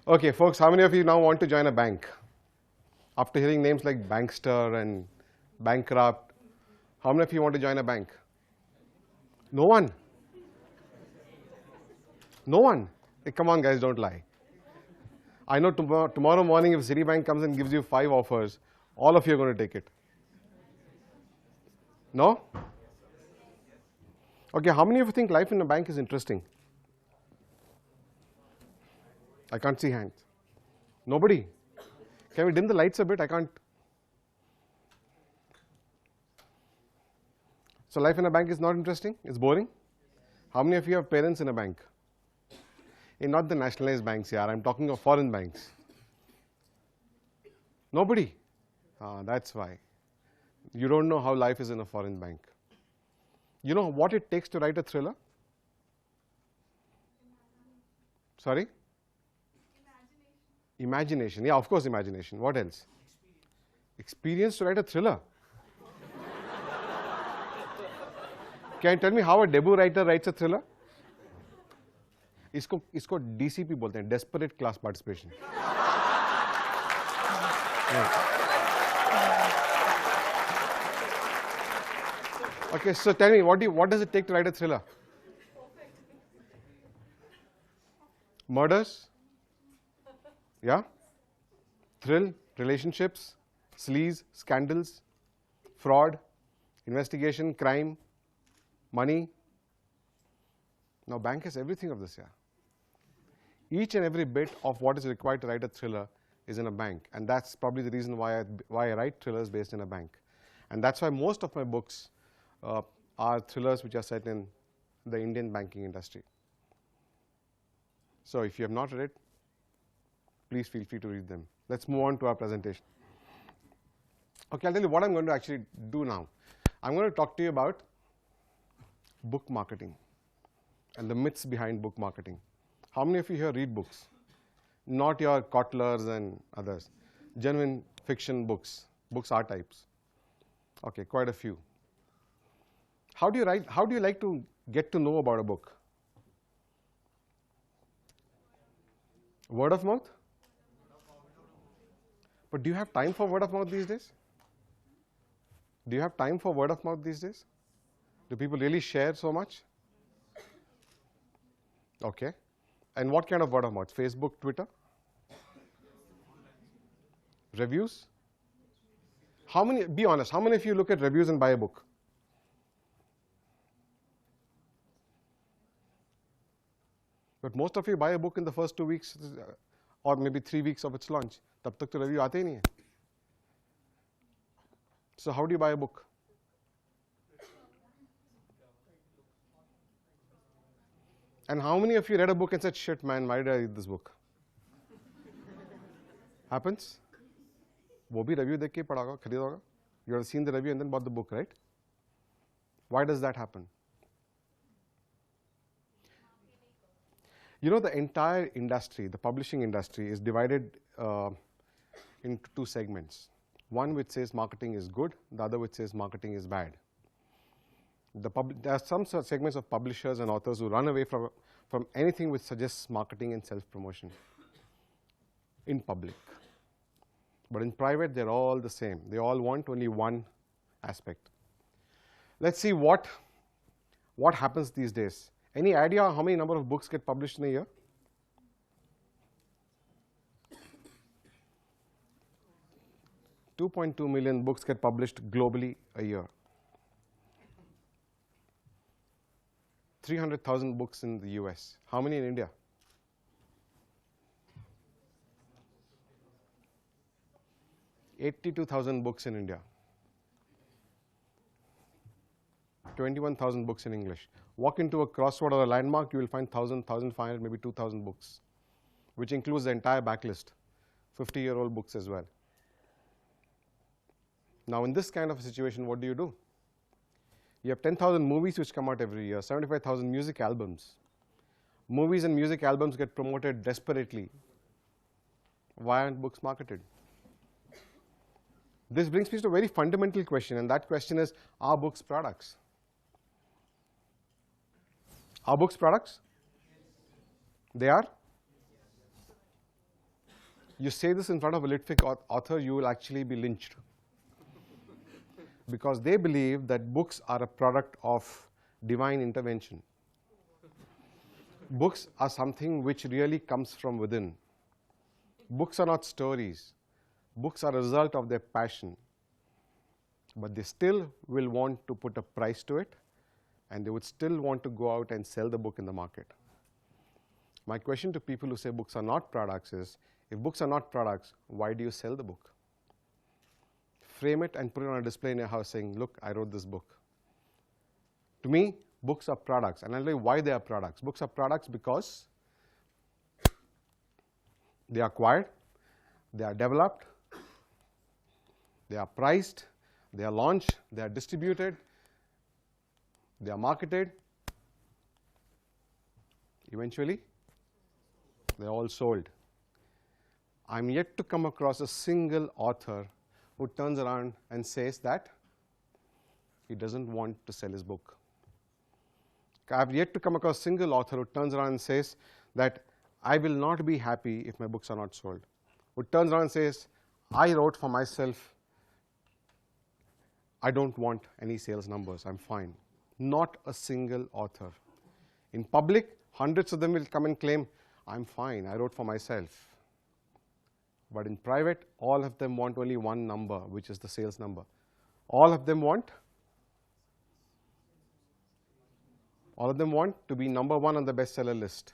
Okay, folks, how many of you now want to join a bank? After hearing names like Bankster and Bankrupt, how many of you want to join a bank? No one? No one? Hey, come on, guys, don't lie. I know tomorrow morning if Citibank comes and gives you 5 offers, all of you are going to take it. No? Okay, how many of you think life in a bank is interesting? I can't see hands. Nobody? Can we dim the lights a bit? I can't. So life in a bank is not interesting? It's boring? How many of you have parents in a bank? Not the nationalized banks here. I'm talking of foreign banks. Nobody? That's why. You don't know how life is in a foreign bank. You know what it takes to write a thriller? Sorry? Imagination. Yeah, of course, imagination. What else? Experience to write a thriller. Can you tell me how a debut writer writes a thriller? इसको DCP बोलते हैं, desperate class participation. Okay, so tell me, what does it take to write a thriller? Murders? Yeah? Thrill, relationships, sleaze, scandals, fraud, investigation, crime, money. Now, bank has everything of this, yeah. Each and every bit of what is required to write a thriller is in a bank, and that's probably the reason why I write thrillers based in a bank. And that's why most of my books are thrillers which are set in the Indian banking industry. So if you have not read it, please feel free to read them. Let's move on to our presentation. Okay, I'll tell you what I'm going to actually do now. I'm going to talk to you about book marketing and the myths behind book marketing. How many of you here read books? Not your Kotlers and others. Genuine fiction books, books are types. Okay, quite a few. How do you like to get to know about a book? Word of mouth? But do you have time for word of mouth these days? Do you have time for word of mouth these days? Do people really share so much? Okay. And what kind of word of mouth? Facebook, Twitter? Reviews? How many, be honest, how many of you look at reviews and buy a book? But most of you buy a book in the first 2 weeks or maybe 3 weeks of its launch. तब तक तो review आते ही नहीं है. So how do you buy a book? And how many of you read a book and said, shit man, why did I read this book? Happens? वो भी review देख के पढ़ा होगा, खरीदा होगा. You have seen the review and then bought the book, right? Why does that happen? You know, the entire industry, the publishing industry, is divided into 2 segments. One which says marketing is good, the other which says marketing is bad. There are some segments of publishers and authors who run away from anything which suggests marketing and self-promotion in public. But in private, they're all the same. They all want only one aspect. Let's see what happens these days. Any idea how many number of books get published in a year? $2.2 million books get published globally a year. 300,000 books in the US. How many in India? $82,000 books in India. 21,000 books in English. Walk into a Crossword or a Landmark, you will find 1,000, 1,500, maybe 2,000 books, which includes the entire backlist, 50-year-old books as well. Now, in this kind of a situation, what do? You have 10,000 movies which come out every year, 75,000 music albums. Movies and music albums get promoted desperately. Why aren't books marketed? This brings me to a very fundamental question, and that question is, are books products? Are books products? They are? You say this in front of a lit-fic author, you will actually be lynched. Because they believe that books are a product of divine intervention. Books are something which really comes from within. Books are not stories. Books are a result of their passion. But they still will want to put a price to it, and they would still want to go out and sell the book in the market. My question to people who say books are not products is, if books are not products, why do you sell the book? Frame it and put it on a display in your house saying, look, I wrote this book. To me, books are products, and I'll tell you why they are products. Books are products because they are acquired, they are developed, they are priced, they are launched, they are distributed, they are marketed. Eventually, they're all sold. I'm yet to come across a single author who turns around and says that he doesn't want to sell his book. I've yet to come across a single author who turns around and says that I will not be happy if my books are not sold. Who turns around and says, I wrote for myself, I don't want any sales numbers, I'm fine. Not a single author. In public, hundreds of them will come and claim, I'm fine, I wrote for myself. But in private, all of them want only one number, which is the sales number. All of them want to be number one on the bestseller list.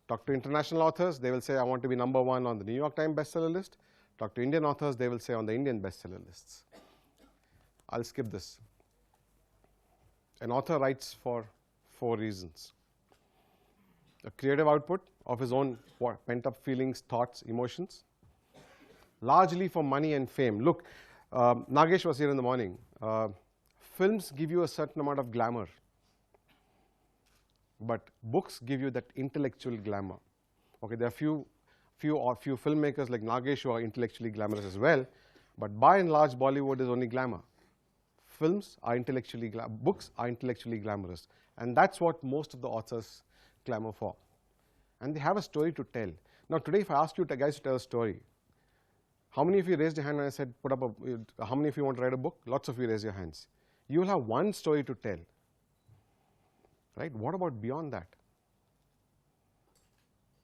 Talk to international authors, they will say, I want to be number one on the New York Times bestseller list. Talk to Indian authors, they will say on the Indian bestseller lists. I'll skip this. An author writes for 4 reasons. A creative output of his own pent-up feelings, thoughts, emotions. Largely for money and fame. Look, Nagesh was here in the morning. Films give you a certain amount of glamour. But books give you that intellectual glamour. Okay, there are few filmmakers like Nagesh who are intellectually glamorous as well, but by and large, Bollywood is only glamour. Films are intellectually books are intellectually glamorous, and that's what most of the authors clamor for. And they have a story to tell. Now, today, if I ask you guys to tell a story, how many of you raised your hand when I said, how many of you want to write a book? Lots of you raise your hands. You will have one story to tell. Right? What about beyond that?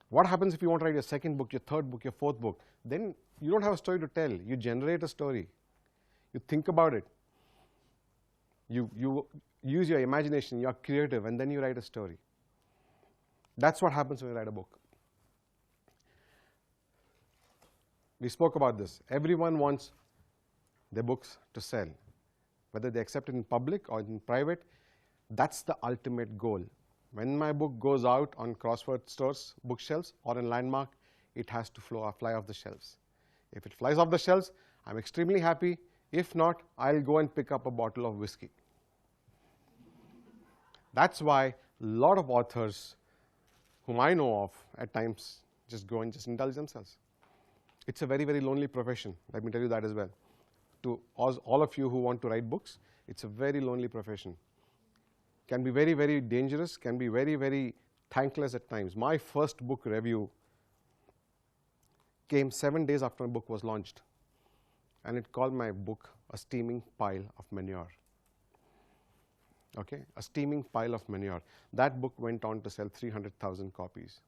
What happens if you want to write your second book, your third book, your fourth book? Then you don't have a story to tell. You generate a story. You think about it. You use your imagination, you are creative, and then you write a story. That's what happens when you write a book. We spoke about this. Everyone wants their books to sell. Whether they accept it in public or in private, that's the ultimate goal. When my book goes out on Crossword stores, bookshelves, or in Landmark, it has to fly off the shelves. If it flies off the shelves, I'm extremely happy. If not, I'll go and pick up a bottle of whiskey. That's why a lot of authors whom I know of at times just go and just indulge themselves. It's a very, very lonely profession. Let me tell you that as well. To all of you who want to write books, it's a very lonely profession. Can be very, very dangerous, can be very, very thankless at times. My first book review came 7 days after my book was launched, and it called my book a steaming pile of manure. Okay, a steaming pile of manure. That book went on to sell 300,000 copies.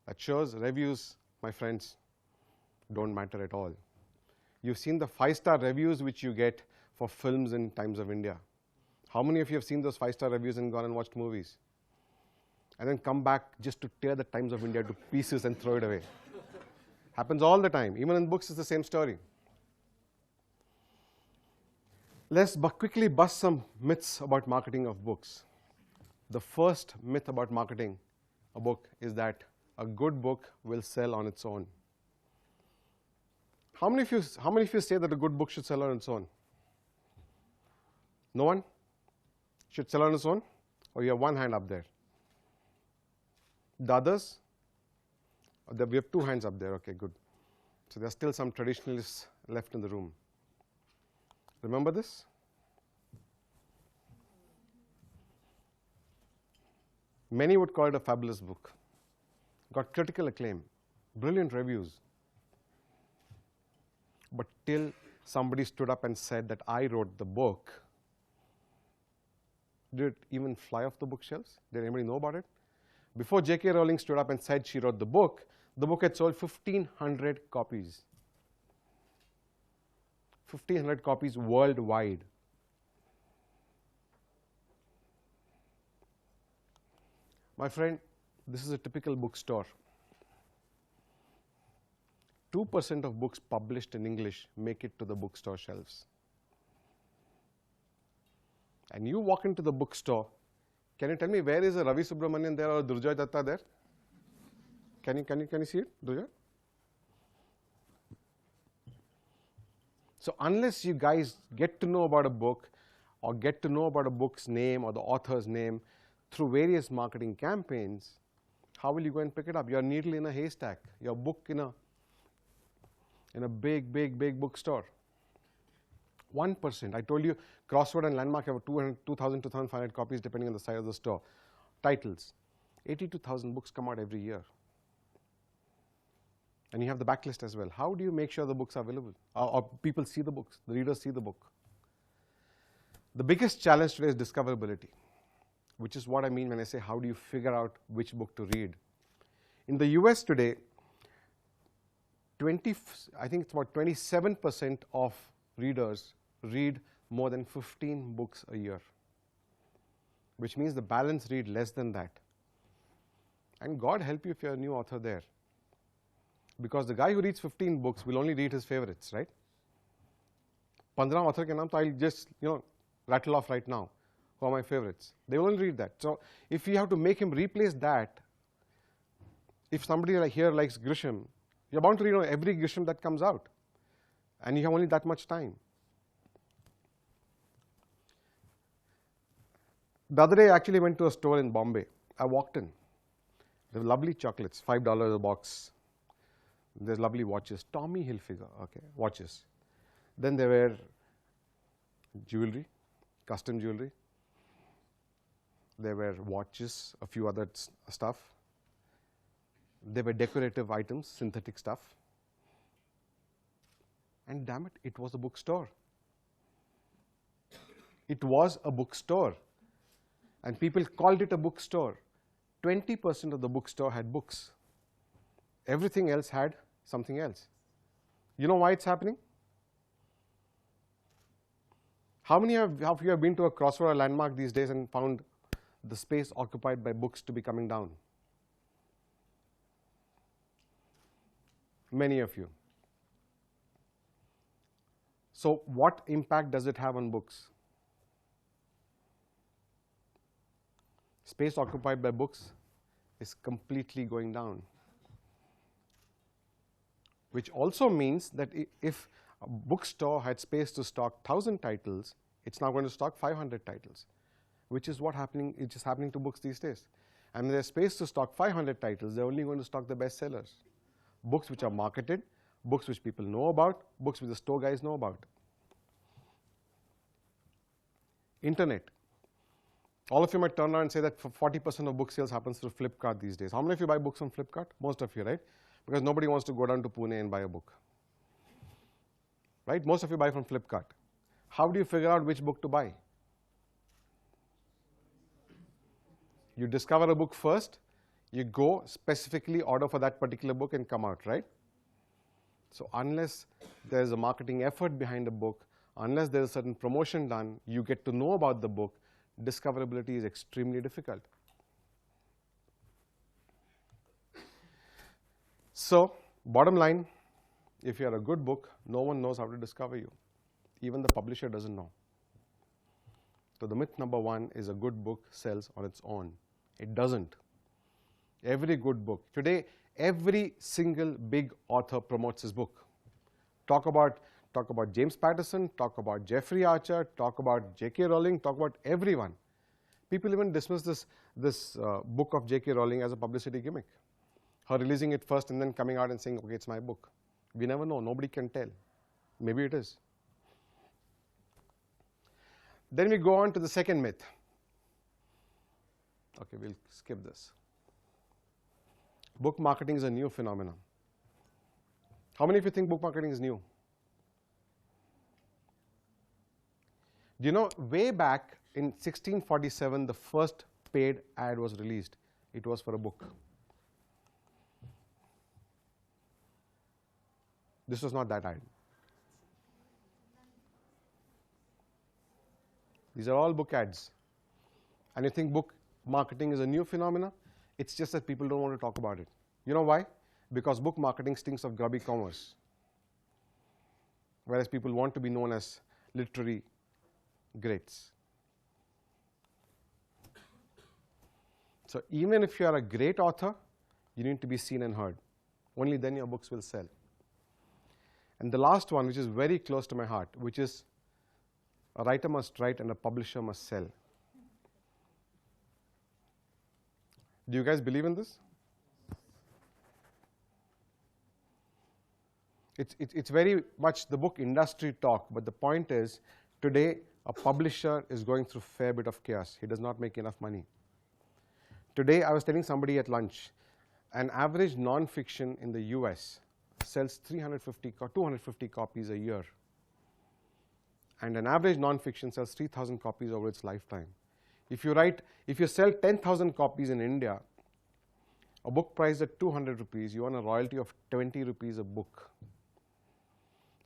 That shows reviews, my friends, don't matter at all. You've seen the 5-star reviews which you get for films in Times of India. How many of you have seen those 5-star reviews and gone and watched movies? And then come back just to tear the Times of India to pieces and throw it away. Happens all the time. Even in books, it's the same story. Let's quickly bust some myths about marketing of books. The first myth about marketing a book is that a good book will sell on its own. How many of you say that a good book should sell on its own? No one? Should sell on its own? Or you have one hand up there? The others? We have 2 hands up there. Okay, good. So there are still some traditionalists left in the room. Remember this? Many would call it a fabulous book. Got critical acclaim. brilliant reviews. But till somebody stood up and said that I wrote the book, did it even fly off the bookshelves? Did anybody know about it? Before J.K. Rowling stood up and said she wrote the book had sold 1,500 copies. 1,500 copies worldwide. My friend, this is a typical bookstore. 2% of books published in English make it to the bookstore shelves. And you walk into the bookstore, can you tell me where is a Ravi Subramanian there or a Durjoy Datta there? Can you see it, Durjoy? So unless you guys get to know about a book or get to know about a book's name or the author's name through various marketing campaigns, how will you go and pick it up? You're a needle in a haystack. Your book in a big bookstore. 1%. I told you Crossword and Landmark have 2,000 to 2,500 copies depending on the size of the store. Titles. 82,000 books come out every year. And you have the backlist as well. How do you make sure the books are available? Or people see the books, the readers see the book? The biggest challenge today is discoverability, which is what I mean when I say how do you figure out which book to read. In the US today, I think it's about 27% of readers read more than 15 books a year, which means the balance read less than that. And God help you if you're a new author there. Because the guy who reads 15 books will only read his favorites, right? 15 author ke naam, so I'll just rattle off right now who are my favorites. They will only read that. So if you have to make him replace that, if somebody like here likes Grisham, you're bound to read every Grisham that comes out. And you have only that much time. The other day I actually went to a store in Bombay. I walked in. There were lovely chocolates, $5 a box. There's lovely watches, Tommy Hilfiger, okay, watches. Then there were jewelry, custom jewelry. There were watches, a few other stuff. There were decorative items, synthetic stuff. And damn it, it was a bookstore. It was a bookstore. And people called it a bookstore. 20% of the bookstore had books. Everything else had something else. You know why it's happening? How many of you have been to a Crossword or Landmark these days and found the space occupied by books to be coming down? Many of you. So what impact does it have on books? Space occupied by books is completely going down. Which also means that if a bookstore had space to stock 1,000 titles, it's now going to stock 500 titles, which is is happening to books these days. And when there's space to stock 500 titles, they're only going to stock the bestsellers. Books which are marketed, books which people know about, books which the store guys know about. Internet. All of you might turn around and say that 40% of book sales happens through Flipkart these days. How many of you buy books on Flipkart? Most of you, right? Because nobody wants to go down to Pune and buy a book. Right? Most of you buy from Flipkart. How do you figure out which book to buy? You discover a book first, you go specifically order for that particular book and come out, right? So unless there's a marketing effort behind a book, unless there's a certain promotion done, you get to know about the book, discoverability is extremely difficult. So, bottom line, if you are a good book, no one knows how to discover you. Even the publisher doesn't know. So the myth number one is a good book sells on its own. It doesn't. Every good book. Today, every single big author promotes his book. Talk about James Patterson, talk about Jeffrey Archer, talk about J.K. Rowling, talk about everyone. People even dismiss this book of J.K. Rowling as a publicity gimmick. Her releasing it first and then coming out and saying, okay, it's my book. We never know. Nobody can tell. Maybe it is. Then we go on to the second myth. Okay, we'll skip this. Book marketing is a new phenomenon. How many of you think book marketing is new? Do you know, way back in 1647, the first paid ad was released. It was for a book. This was not that ad. These are all book ads. And you think book marketing is a new phenomena? It's just that people don't want to talk about it. You know why? Because book marketing stinks of grubby commerce. Whereas people want to be known as literary greats. So even if you are a great author, you need to be seen and heard. Only then your books will sell. And the last one, which is very close to my heart, which is a writer must write and a publisher must sell. Do you guys believe in this? It's very much the book industry talk, but the point is, today a publisher is going through a fair bit of chaos. He does not make enough money. Today I was telling somebody at lunch, an average non-fiction in the US sells 250 copies a year. And an average non-fiction sells 3,000 copies over its lifetime. If you sell 10,000 copies in India, a book priced at 200 rupees, you earn a royalty of 20 rupees a book.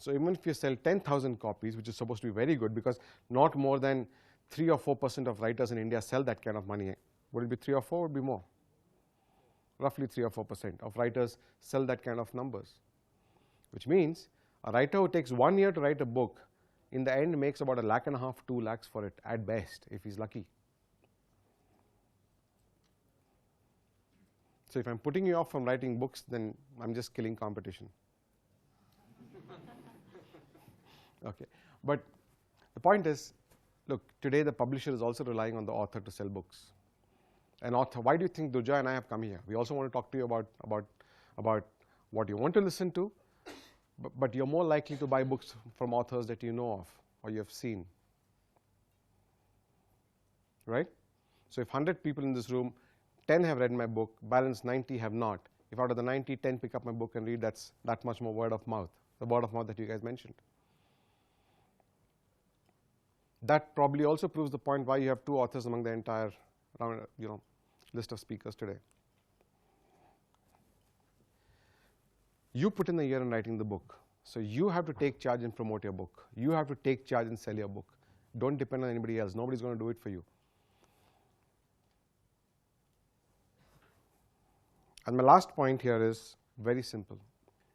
So even if you sell 10,000 copies, which is supposed to be very good, because not more than 3 or 4% of writers in India sell that kind of money. Would it be 3 or 4? Would it be more? Roughly 3 or 4% of writers sell that kind of numbers. Which means a writer who takes 1 year to write a book, in the end makes about $1.5 lakh, 2 lakhs for it at best, if he's lucky. So if I'm putting you off from writing books, then I'm just killing competition. Okay, but the point is, look, today the publisher is also relying on the author to sell books. An author, why do you think Durjoy and I have come here? We also want to talk to you about what you want to listen to, but you're more likely to buy books from authors that you know of or you have seen, right? So if 100 people in this room, 10 have read my book, balance 90 have not. If out of the 90, 10 pick up my book and read, that's that much more word of mouth, the word of mouth that you guys mentioned. That probably also proves the point why you have 2 authors among the entire list of speakers today. You put in a year in writing the book, so you have to take charge and promote your book. You have to take charge and sell your book. Don't depend on anybody else. Nobody's going to do it for you. And my last point here is very simple.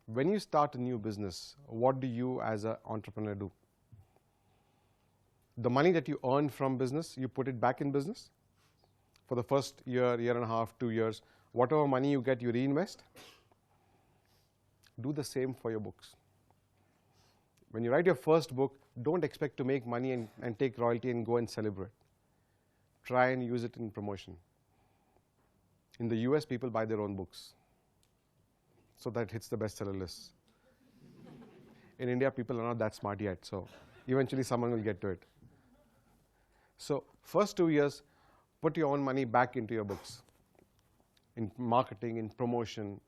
When you start a new business, what do you as an entrepreneur do? The money that you earn from business, you put it back in business. For the first year, year and a half, 2 years, whatever money you get, you reinvest. Do the same for your books. When you write your first book, don't expect to make money and take royalty and go and celebrate. Try and use it in promotion. In the US, people buy their own books, so that hits the bestseller list. In India, people are not that smart yet, so eventually someone will get to it. So first 2 years, put your own money back into your books, in marketing, in promotion,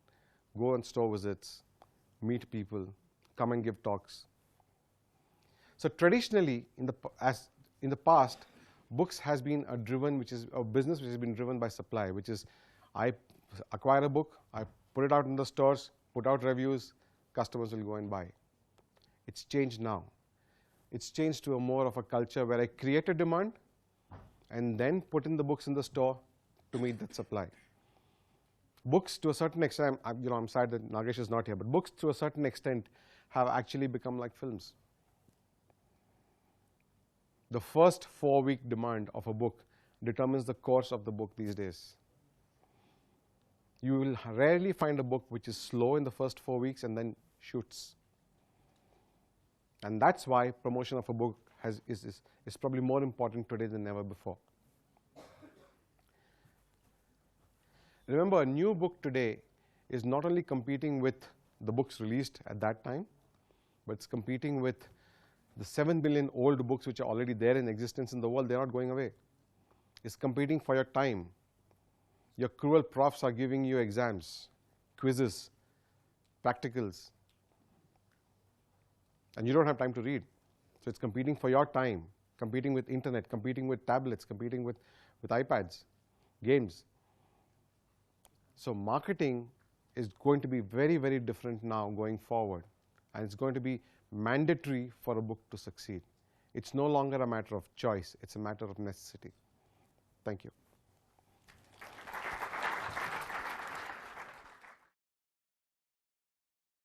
go on store visits, meet people, come and give talks. So traditionally, in the past, books has been a business which has been driven by supply, which is I acquire a book, I put it out in the stores, put out reviews, customers will go and buy. It's changed now. It's changed to a more of a culture where I create a demand and then put in the books in the store to meet that supply. Books, to a certain extent, I'm sad that Nagesh is not here, but books to a certain extent have actually become like films. The first 4-week demand of a book determines the course of the book these days. You will rarely find a book which is slow in the first 4 weeks and then shoots. And that's why promotion of a book is probably more important today than ever before. Remember, a new book today is not only competing with the books released at that time, but it's competing with the 7 billion old books which are already there in existence in the world. They're not going away. It's competing for your time. Your cruel profs are giving you exams, quizzes, practicals. and you don't have time to read. So it's competing for your time, competing with internet, competing with tablets, competing with iPads, games. So marketing is going to be very, very different now going forward, and it's going to be mandatory for a book to succeed. It's no longer a matter of choice, it's a matter of necessity. Thank you.